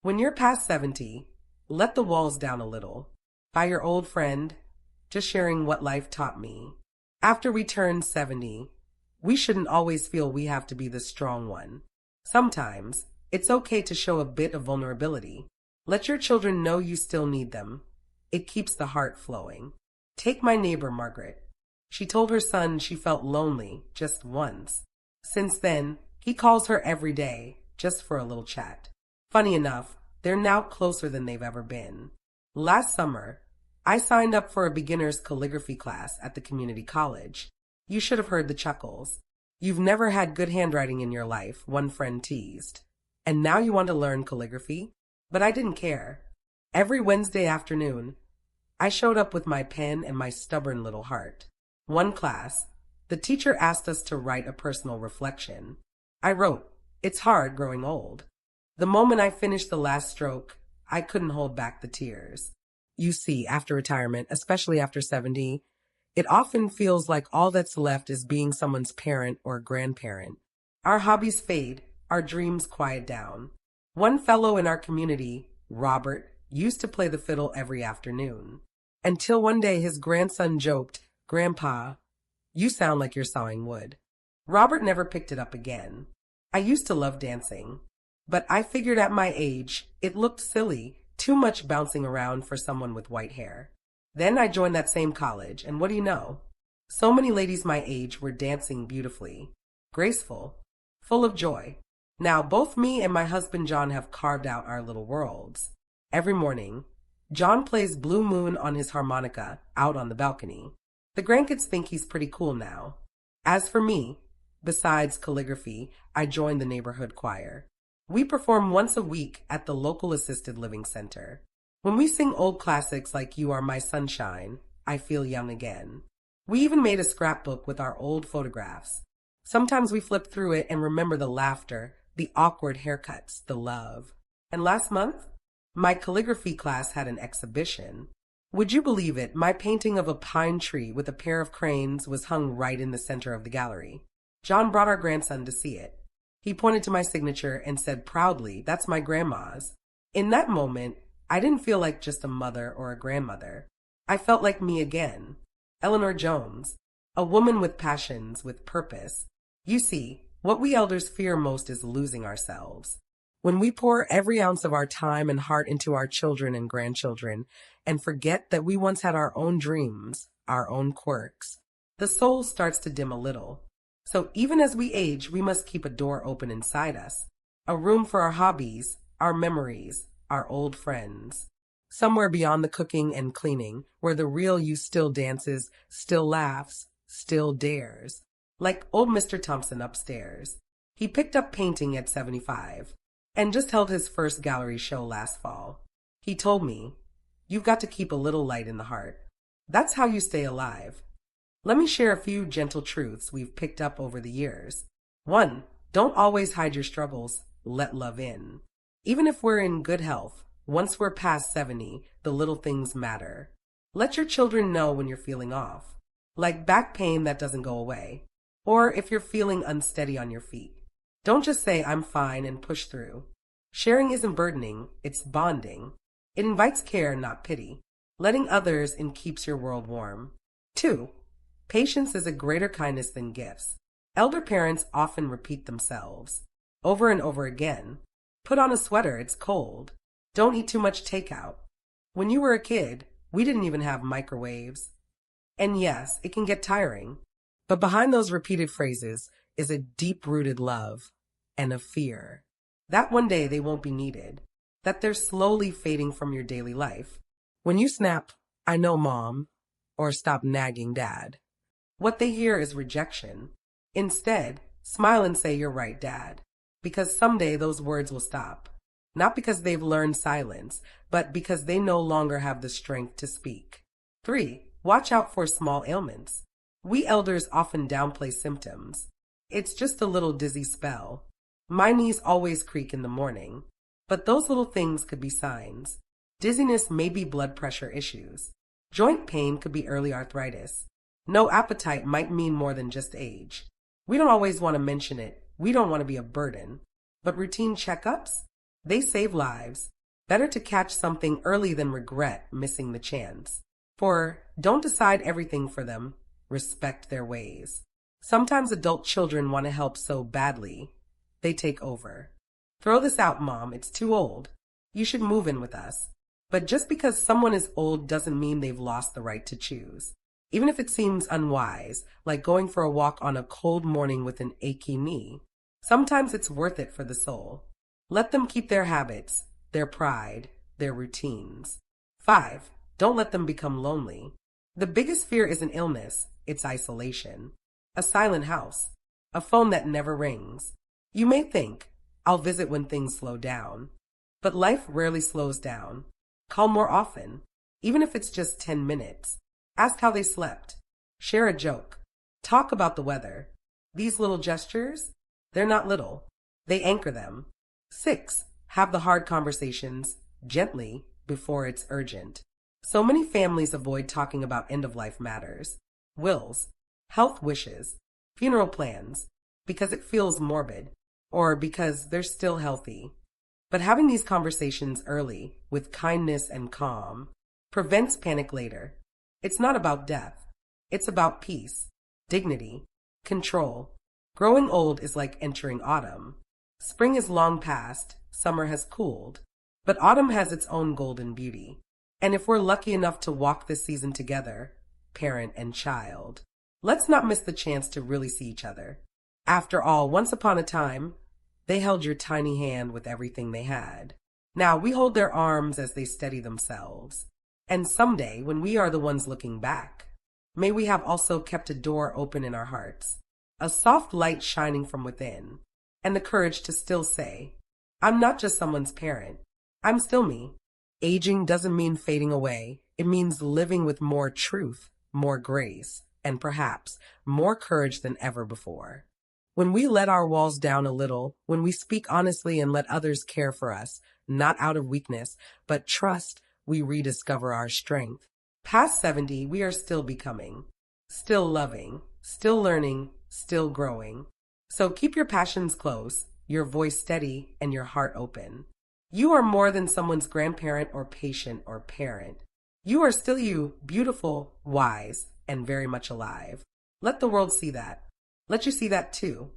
When you're past 70, let the walls down a little. By your old friend, just sharing what life taught me. After we turn 70, we shouldn't always feel we have to be the strong one. Sometimes, it's okay to show a bit of vulnerability. Let your children know you still need them. It keeps the heart flowing. Take my neighbor, Margaret. She told her son she felt lonely just once. Since then, he calls her every day, just for a little chat. Funny enough, they're now closer than they've ever been. Last summer, I signed up for a beginner's calligraphy class at the community college. You should have heard the chuckles. You've never had good handwriting in your life, one friend teased. And now you want to learn calligraphy? But I didn't care. Every Wednesday afternoon, I showed up with my pen and my stubborn little heart. One class, the teacher asked us to write a personal reflection. I wrote, "It's hard growing old." The moment I finished the last stroke, I couldn't hold back the tears. You see, after retirement, especially after 70, it often feels like all that's left is being someone's parent or grandparent. Our hobbies fade, our dreams quiet down. One fellow in our community, Robert, used to play the fiddle every afternoon. Until one day his grandson joked, "Grandpa, you sound like you're sawing wood." Robert never picked it up again. I used to love dancing, but I figured at my age it looked silly, too much bouncing around for someone with white hair. Then I joined that same college, and what do you know? So many ladies my age were dancing beautifully, graceful, full of joy. Now both me and my husband John have carved out our little worlds. Every morning, John plays Blue Moon on his harmonica out on the balcony. The grandkids think he's pretty cool now. As for me, besides calligraphy, I joined the neighborhood choir. We perform once a week at the local assisted living center. When we sing old classics like "You Are My Sunshine," I feel young again. We even made a scrapbook with our old photographs. Sometimes we flip through it and remember the laughter, the awkward haircuts, the love. And last month, my calligraphy class had an exhibition. Would you believe it? My painting of a pine tree with a pair of cranes was hung right in the center of the gallery. John brought our grandson to see it. He pointed to my signature and said proudly, "That's my grandma's." In that moment, I didn't feel like just a mother or a grandmother. I felt like me again. Eleanor Jones, a woman with passions, with purpose. You see, what we elders fear most is losing ourselves. When we pour every ounce of our time and heart into our children and grandchildren and forget that we once had our own dreams, our own quirks, the soul starts to dim a little. So even as we age, we must keep a door open inside us, a room for our hobbies, our memories, our old friends. Somewhere beyond the cooking and cleaning, where the real you still dances, still laughs, still dares. Like old Mr. Thompson upstairs. He picked up painting at 75 and just held his first gallery show last fall. He told me, "You've got to keep a little light in the heart. That's how you stay alive." Let me share a few gentle truths we've picked up over the years. 1. Don't always hide your struggles. Let love in. Even if we're in good health, once we're past 70, the little things matter. Let your children know when you're feeling off, like back pain that doesn't go away, or if you're feeling unsteady on your feet. Don't just say, "I'm fine," and push through. Sharing isn't burdening, it's bonding. It invites care, not pity. Letting others in keeps your world warm. 2. Patience is a greater kindness than gifts. Elder parents often repeat themselves over and over again. Put on a sweater, it's cold. Don't eat too much takeout. When you were a kid, we didn't even have microwaves. And yes, it can get tiring. But behind those repeated phrases is a deep-rooted love and a fear that one day they won't be needed, that they're slowly fading from your daily life. When you snap, "I know, Mom," or "Stop nagging, Dad," what they hear is rejection. Instead, smile and say, "You're right, Dad," because someday those words will stop. Not because they've learned silence, but because they no longer have the strength to speak. 3. Watch out for small ailments. We elders often downplay symptoms. It's just a little dizzy spell. My knees always creak in the morning. But those little things could be signs. Dizziness may be blood pressure issues. Joint pain could be early arthritis. No appetite might mean more than just age. We don't always want to mention it. We don't want to be a burden. But routine checkups? They save lives. Better to catch something early than regret missing the chance. 4. Don't decide everything for them. Respect their ways. Sometimes adult children want to help so badly, they take over. Throw this out, Mom. It's too old. You should move in with us. But just because someone is old doesn't mean they've lost the right to choose. Even if it seems unwise, like going for a walk on a cold morning with an achy knee, sometimes it's worth it for the soul. Let them keep their habits, their pride, their routines. 5. Don't let them become lonely. The biggest fear isn't illness, it's isolation. A silent house. A phone that never rings. You may think, I'll visit when things slow down. But life rarely slows down. Call more often, even if it's just 10 minutes. Ask how they slept. Share a joke. Talk about the weather. These little gestures, they're not little. They anchor them. 6. Have the hard conversations, gently, before it's urgent. So many families avoid talking about end-of-life matters. Wills, health wishes, funeral plans, because it feels morbid, or because they're still healthy. But having these conversations early, with kindness and calm, prevents panic later. It's not about death. It's about peace, dignity, control. Growing old is like entering autumn. Spring is long past, summer has cooled, but autumn has its own golden beauty. And if we're lucky enough to walk this season together, parent and child, let's not miss the chance to really see each other. After all, once upon a time, they held your tiny hand with everything they had. Now we hold their arms as they steady themselves. And someday, when we are the ones looking back, may we have also kept a door open in our hearts, a soft light shining from within, and the courage to still say, I'm not just someone's parent. I'm still me. Aging doesn't mean fading away. It means living with more truth, more grace, and perhaps more courage than ever before. When we let our walls down a little, when we speak honestly and let others care for us, not out of weakness, but trust, we rediscover our strength. Past 70, we are still becoming, still loving, still learning, still growing. So keep your passions close, your voice steady, and your heart open. You are more than someone's grandparent or patient or parent. You are still you, beautiful, wise, and very much alive. Let the world see that. Let you see that too.